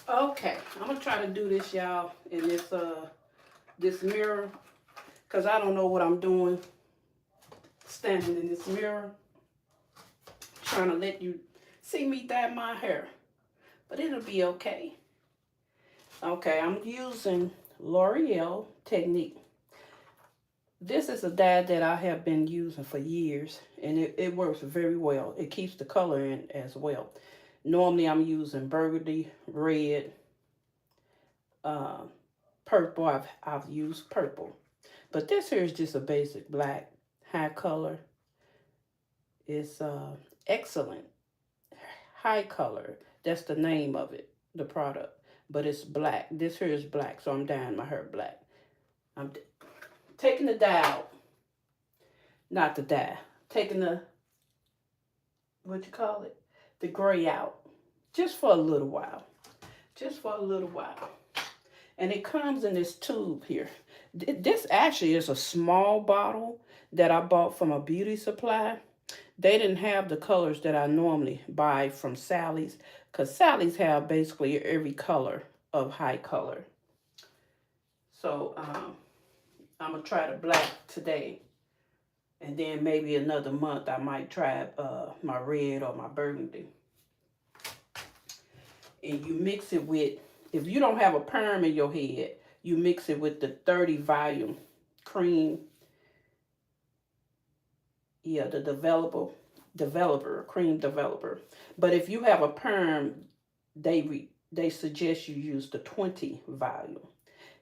Okay, I'm gonna try to do this, y'all, in this mirror, cause I don't know what I'm doing standing in this mirror, trying to let you see me dye my hair, but it'll be okay. Okay, I'm using L'Oreal Technique. This is a dye that I have been using for years, and it works very well. It keeps the color in as well. Normally, I'm using burgundy, red, uh, purple. I've used purple, but this here is just a basic black high color. It's excellent high color. That's the name of it, the product. But it's black. This here is black, so I'm dyeing my hair black. I'm taking the dye out, not the dye. Taking the what you call it, the gray out, just for a little while, just for a little while. And it comes in this tube here. This actually is a small bottle that I bought from a beauty supply. They didn't have the colors that I normally buy from Sally's, because Sally's have basically every color of high color. So I'm going to try the black today. And then maybe another month I might try my red or my burgundy. And you mix it with, if you don't have a perm in your head, you mix it with the 30 volume cream. Yeah, the cream developer. But if you have a perm, they suggest you use the 20 volume.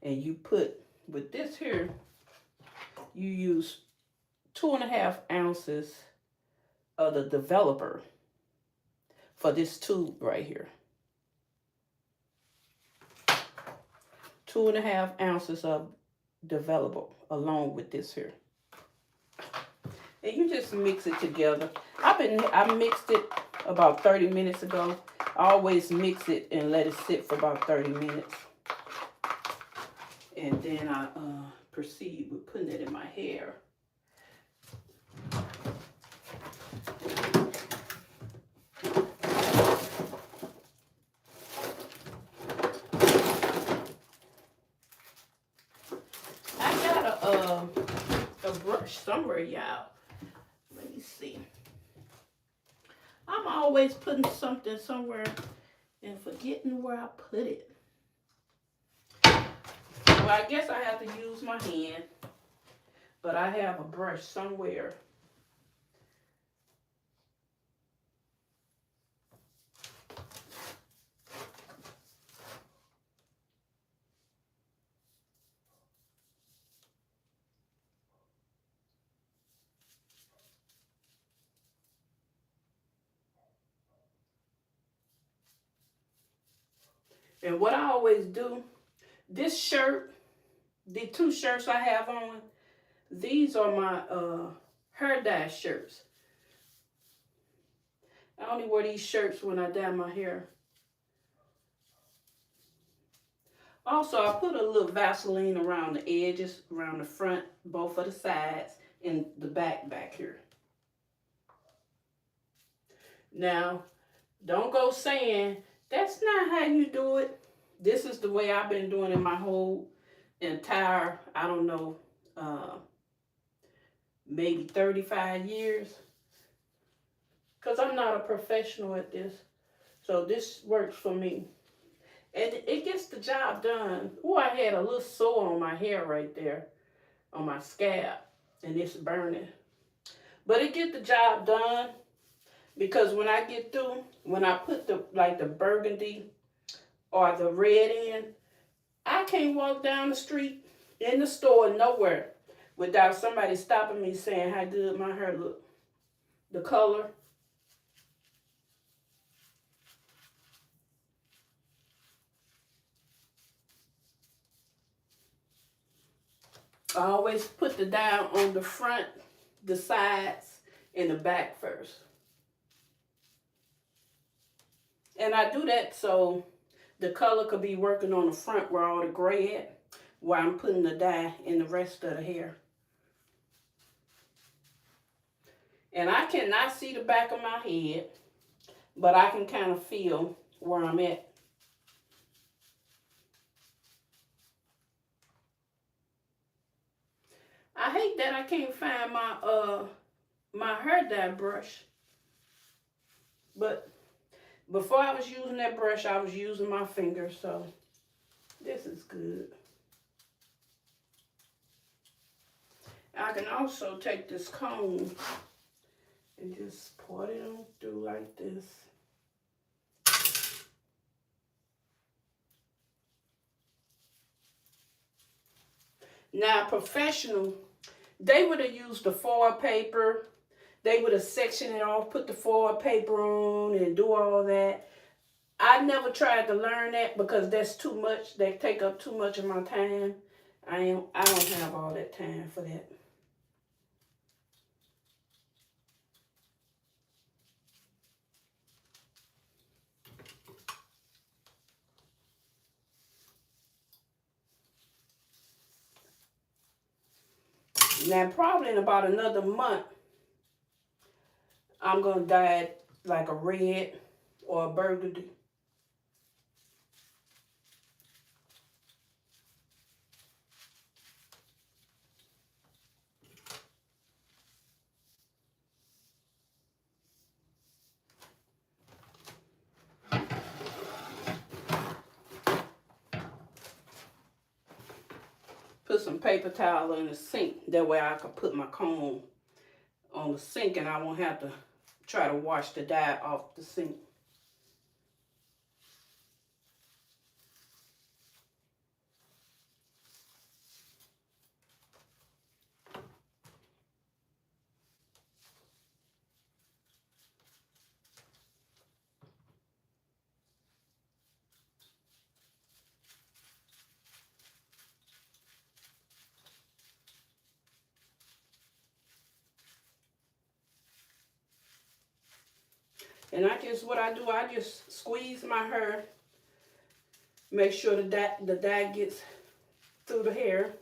And you put, with this here, you use 2.5 ounces of the developer for this tube right here. 2.5 ounces of developer along with this here. And you just mix it together. I mixed it about 30 minutes ago. I always mix it and let it sit for about 30 minutes. And then I proceed with putting it in my hair. I got a brush somewhere, y'all. Let me see. I'm always putting something somewhere and forgetting where I put it. Well, I guess I have to use my hand, but I have a brush somewhere. And what I always do, this shirt, the two shirts I have on, these are my hair dye shirts. I only wear these shirts when I dye my hair. Also, I put a little Vaseline around the edges, around the front, both of the sides, and the back here. Now, don't go saying, that's not how you do it. This is the way I've been doing it my whole entire, I don't know, maybe 35 years. Because I'm not a professional at this. So this works for me. And it gets the job done. Oh, I had a little sore on my hair right there, on my scalp, and it's burning. But it gets the job done, because when I get through, when I put the burgundy or the red in, I can't walk down the street, in the store, nowhere, without somebody stopping me saying how good my hair look. The color. I always put the dye on the front, the sides, and the back first. And I do that so the color could be working on the front where all the gray at, while I'm putting the dye in the rest of the hair. And I cannot see the back of my head, but I can kind of feel where I'm at. hate that I can't find my hair dye brush. But before I was using that brush, I was using my finger, so this is good. I can also take this comb and just pour it on through like this. Now, professional, they would have used the foil paper. They would have sectioned it off, put the foil paper on, and do all that. I never tried to learn that because that's too much. They take up too much of my time. I don't have all that time for that. Now, probably in about another month, I'm going to dye it like a red or a burgundy. Put some paper towel in the sink. That way I can put my comb on the sink and I won't have to try to wash the dye off the sink. And what I do, I just squeeze my hair, make sure the dye gets through the hair.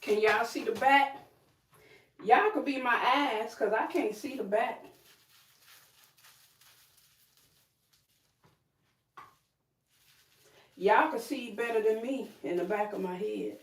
Can y'all see the back? Y'all could be my eyes because I can't see the back. Y'all can see better than me in the back of my head.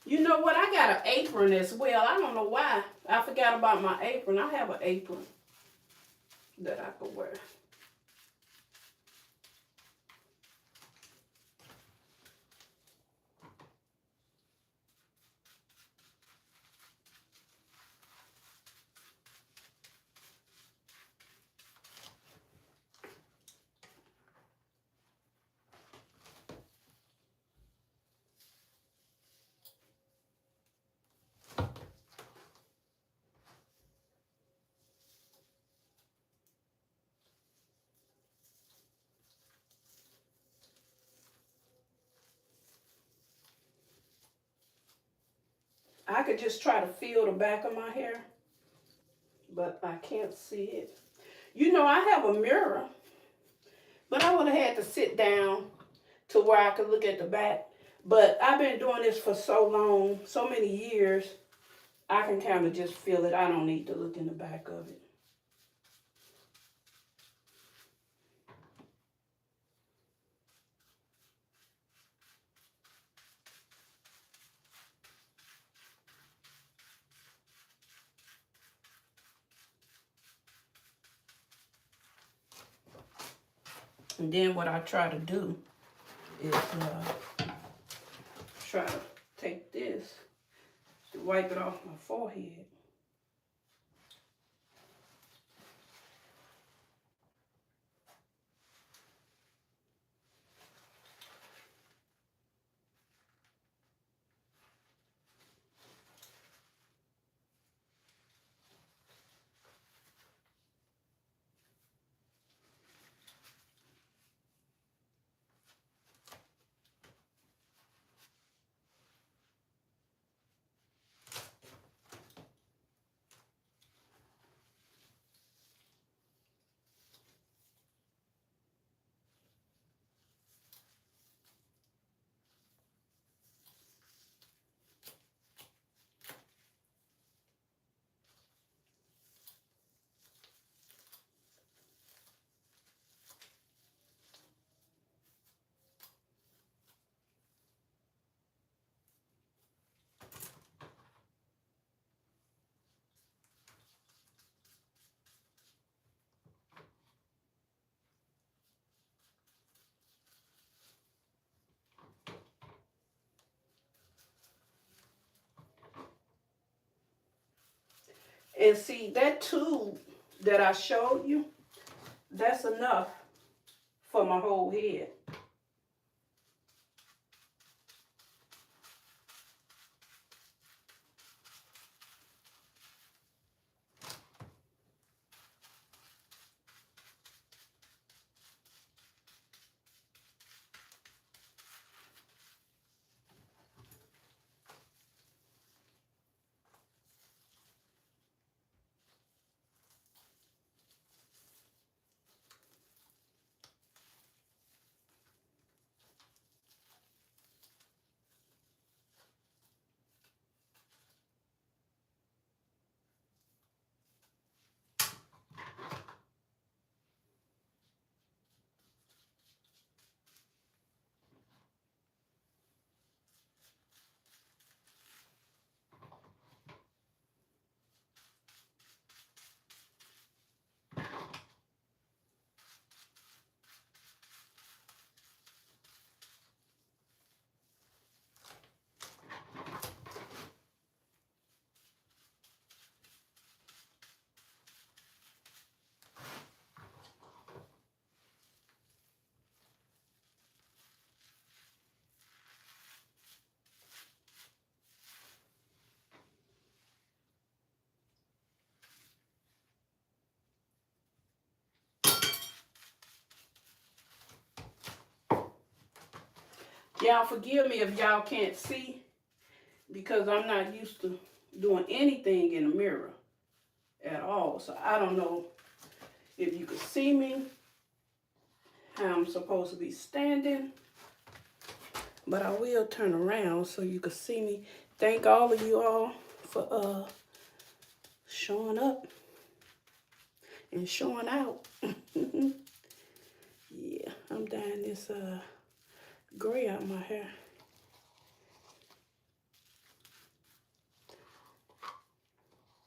You know what? I got an apron as well. I don't know why. I forgot about my apron. I have an apron that I could wear. I could just try to feel the back of my hair, but I can't see it. You know, I have a mirror, but I would have had to sit down to where I could look at the back. But I've been doing this for so long, so many years, I can kind of just feel it. I don't need to look in the back of it. And then what I try to do is try to take this to wipe it off my forehead. And see, that tube that I showed you, that's enough for my whole head. Y'all forgive me if y'all can't see, because I'm not used to doing anything in the mirror at all. So I don't know if you can see me, how I'm supposed to be standing. But I will turn around so you can see me. Thank all of you all for showing up and showing out. Yeah, I'm dyeing this gray out my hair.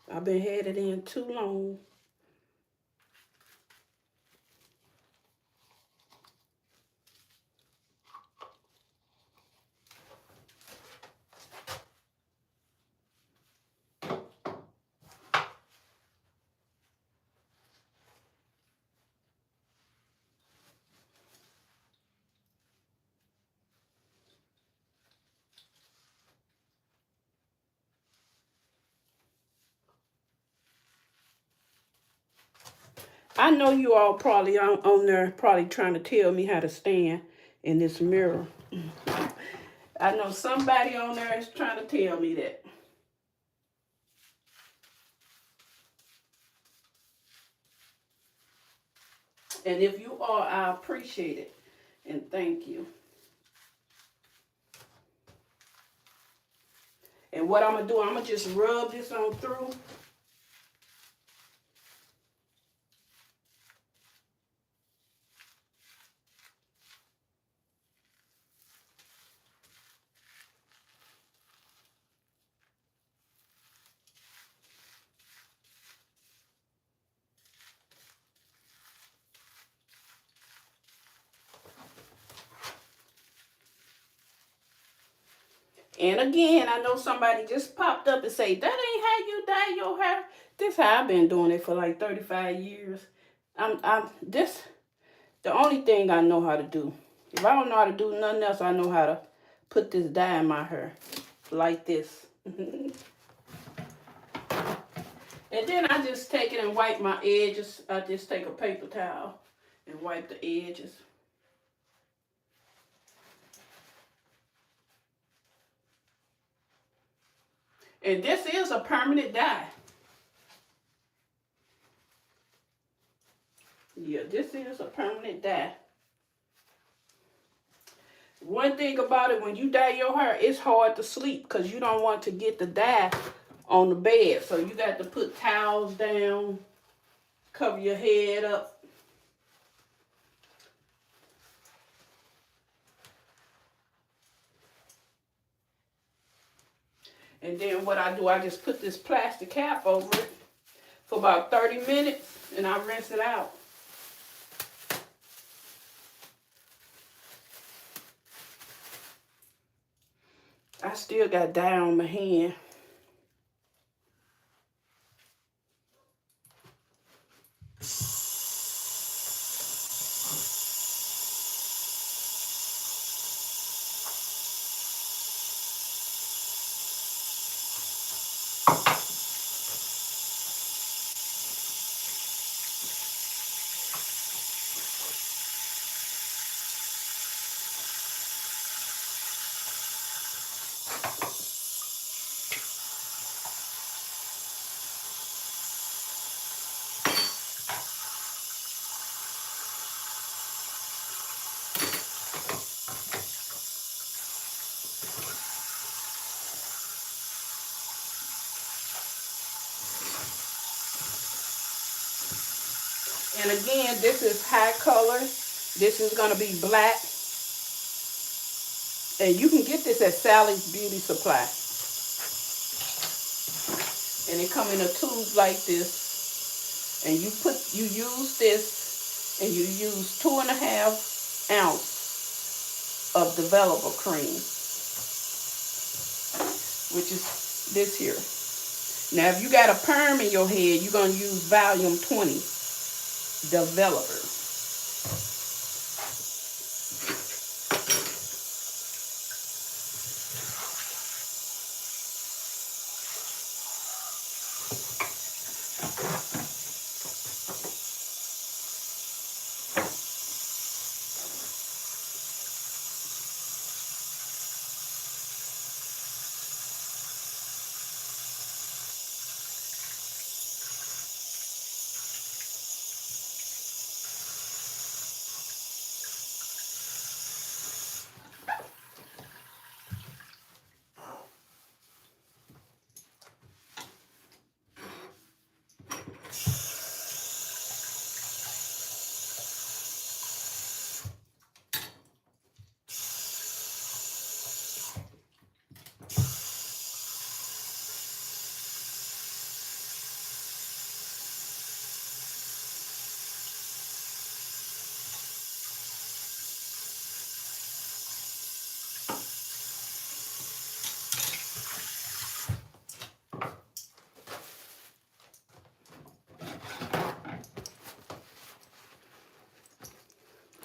I've been had it in too long. I know you all probably on there probably trying to tell me how to stand in this mirror. I know somebody on there is trying to tell me that. And if you are, I appreciate it. And thank you. And what I'm going to do, I'm going to just rub this on through. And again, I know somebody just popped up and say, that ain't how you dye your hair. This how I've been doing it for like 35 years. This the only thing I know how to do. If I don't know how to do nothing else, I know how to put this dye in my hair like this. And then I just take it and wipe my edges. I just take a paper towel and wipe the edges. And this is a permanent dye. Yeah, this is a permanent dye. One thing about it, when you dye your hair, it's hard to sleep because you don't want to get the dye on the bed. So you got to put towels down, cover your head up. And then what I do, I just put this plastic cap over it for about 30 minutes and I rinse it out. I still got dye on my hand. And again, this is high color. This is going to be black. And you can get this at Sally's Beauty Supply. And it come in a tube like this. And you use this and you use 2.5 ounces of developer cream, which is this here. Now, if you got a perm in your head, you're going to use volume 20 developer.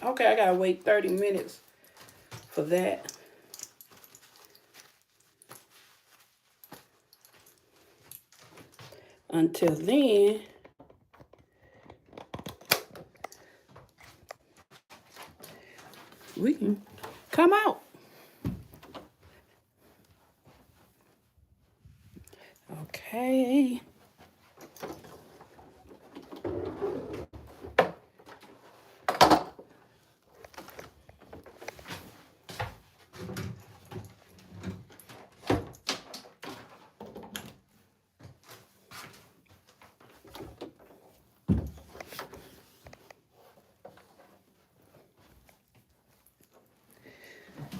Okay, I gotta wait 30 minutes for that. Until then, we can come out. Okay.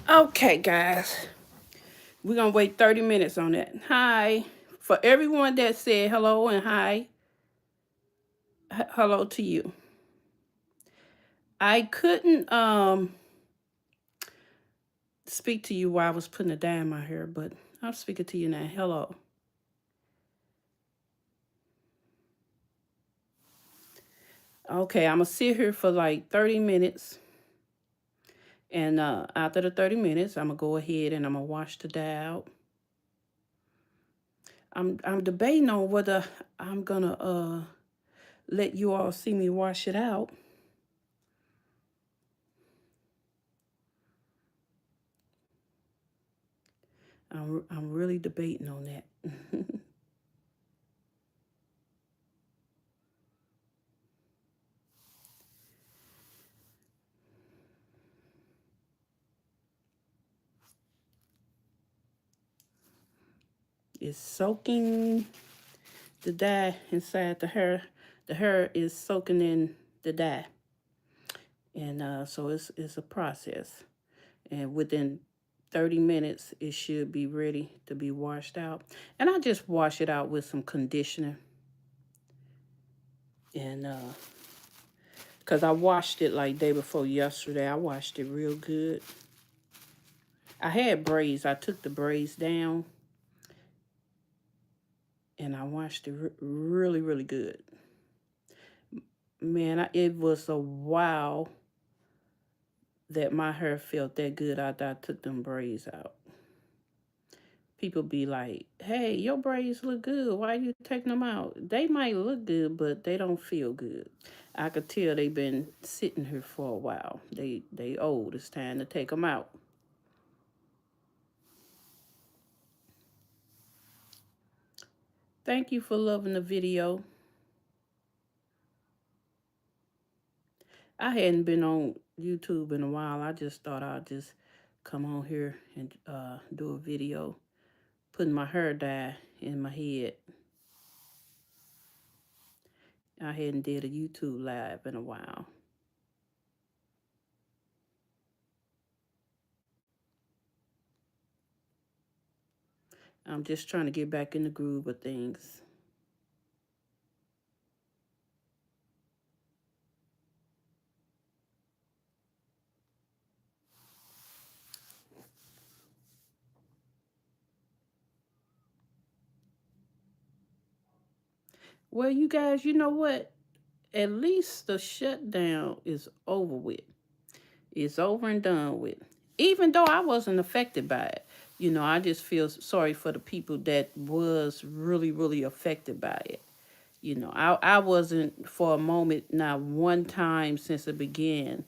Okay, guys. We're going to wait 30 minutes on that. Hi. For everyone that said hello and hi, hello to you. I couldn't speak to you while I was putting a dye in my hair, but I'm speaking to you now. Hello. Okay, I'm going to sit here for like 30 minutes. And after the 30 minutes, I'm going to go ahead and I'm going to wash the dye out. I'm debating on whether I'm going to let you all see me wash it out. I'm really debating on that. It's soaking the dye inside the hair. The hair is soaking in the dye. And so it's a process. And within 30 minutes, it should be ready to be washed out. And I just wash it out with some conditioner. And because I washed it like day before yesterday, I washed it real good. I had braids. I took the braids down and I washed it really, really good. Man, it was a while that my hair felt that good after I took them braids out. People be like, hey, your braids look good. Why you taking them out? They might look good, but they don't feel good. I could tell they've been sitting here for a while. They old. It's time to take them out. Thank you for loving the video. I hadn't been on YouTube in a while. I just thought I'd just come on here and do a video, putting my hair dye in my head. I hadn't did a YouTube live in a while. I'm just trying to get back in the groove of things. Well, you guys, you know what? At least the shutdown is over with. It's over and done with. Even though I wasn't affected by it. You know, I just feel sorry for the people that was really, really affected by it. You know, I wasn't for a moment, not one time since it began.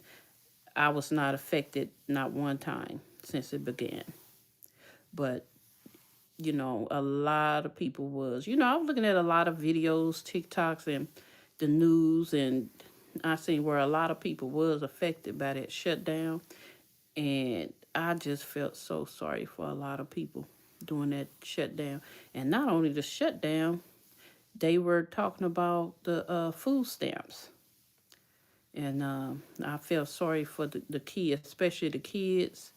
I was not affected, not one time since it began. But, you know, a lot of people was. You know, I was looking at a lot of videos, TikToks, and the news, and I seen where a lot of people was affected by that shutdown. And I just felt so sorry for a lot of people during that shutdown. And not only the shutdown, they were talking about the food stamps. And I felt sorry for the kids, especially the kids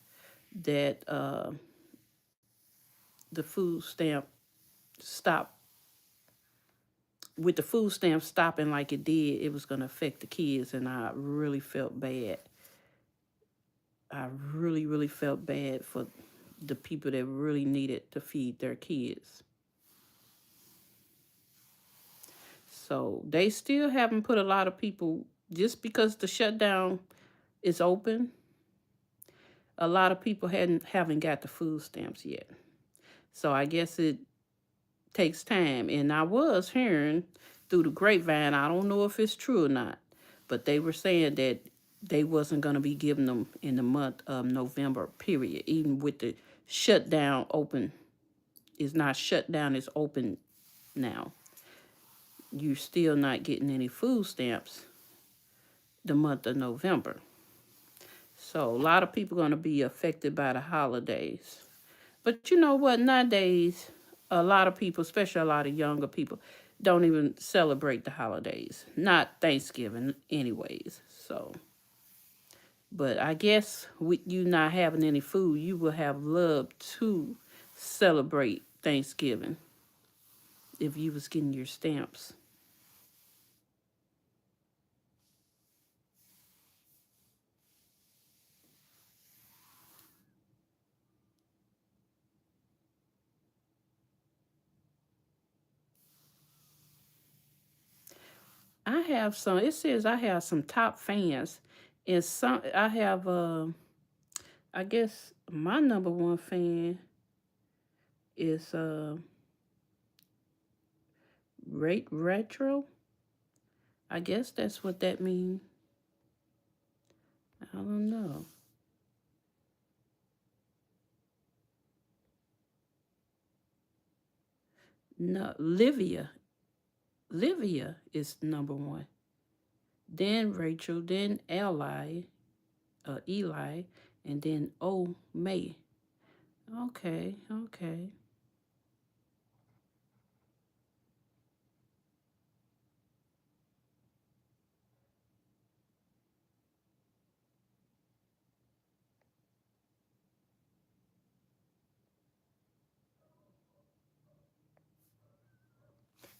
that the food stamp stopped. With the food stamp stopping like it did, it was going to affect the kids. And I really felt bad. I really, really felt bad for the people that really needed to feed their kids. So they still haven't put a lot of people, just because the shutdown is open, a lot of people haven't got the food stamps yet. So I guess it takes time. And I was hearing through the grapevine, I don't know if it's true or not, but they were saying that they wasn't going to be giving them in the month of November, period. Even with the shutdown open, it's not shut down, it's open now. You're still not getting any food stamps the month of November. So a lot of people are going to be affected by the holidays. But you know what? Nowadays, a lot of people, especially a lot of younger people, don't even celebrate the holidays. Not Thanksgiving, anyways. So, But I guess with you not having any food, you will have loved to celebrate Thanksgiving if you was getting your stamps. I have some. It says I have some top fans, and some I have. I guess my number one fan is retro. I guess that's what that means. I don't know. No, Livia is number one. Then Rachel, then Eli, and then May. Okay, okay.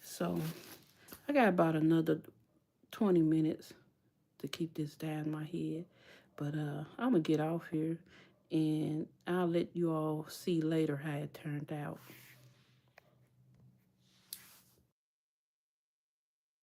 So I got about another 20 minutes to keep this down my head. But I'm gonna get off here and I'll let you all see later how it turned out.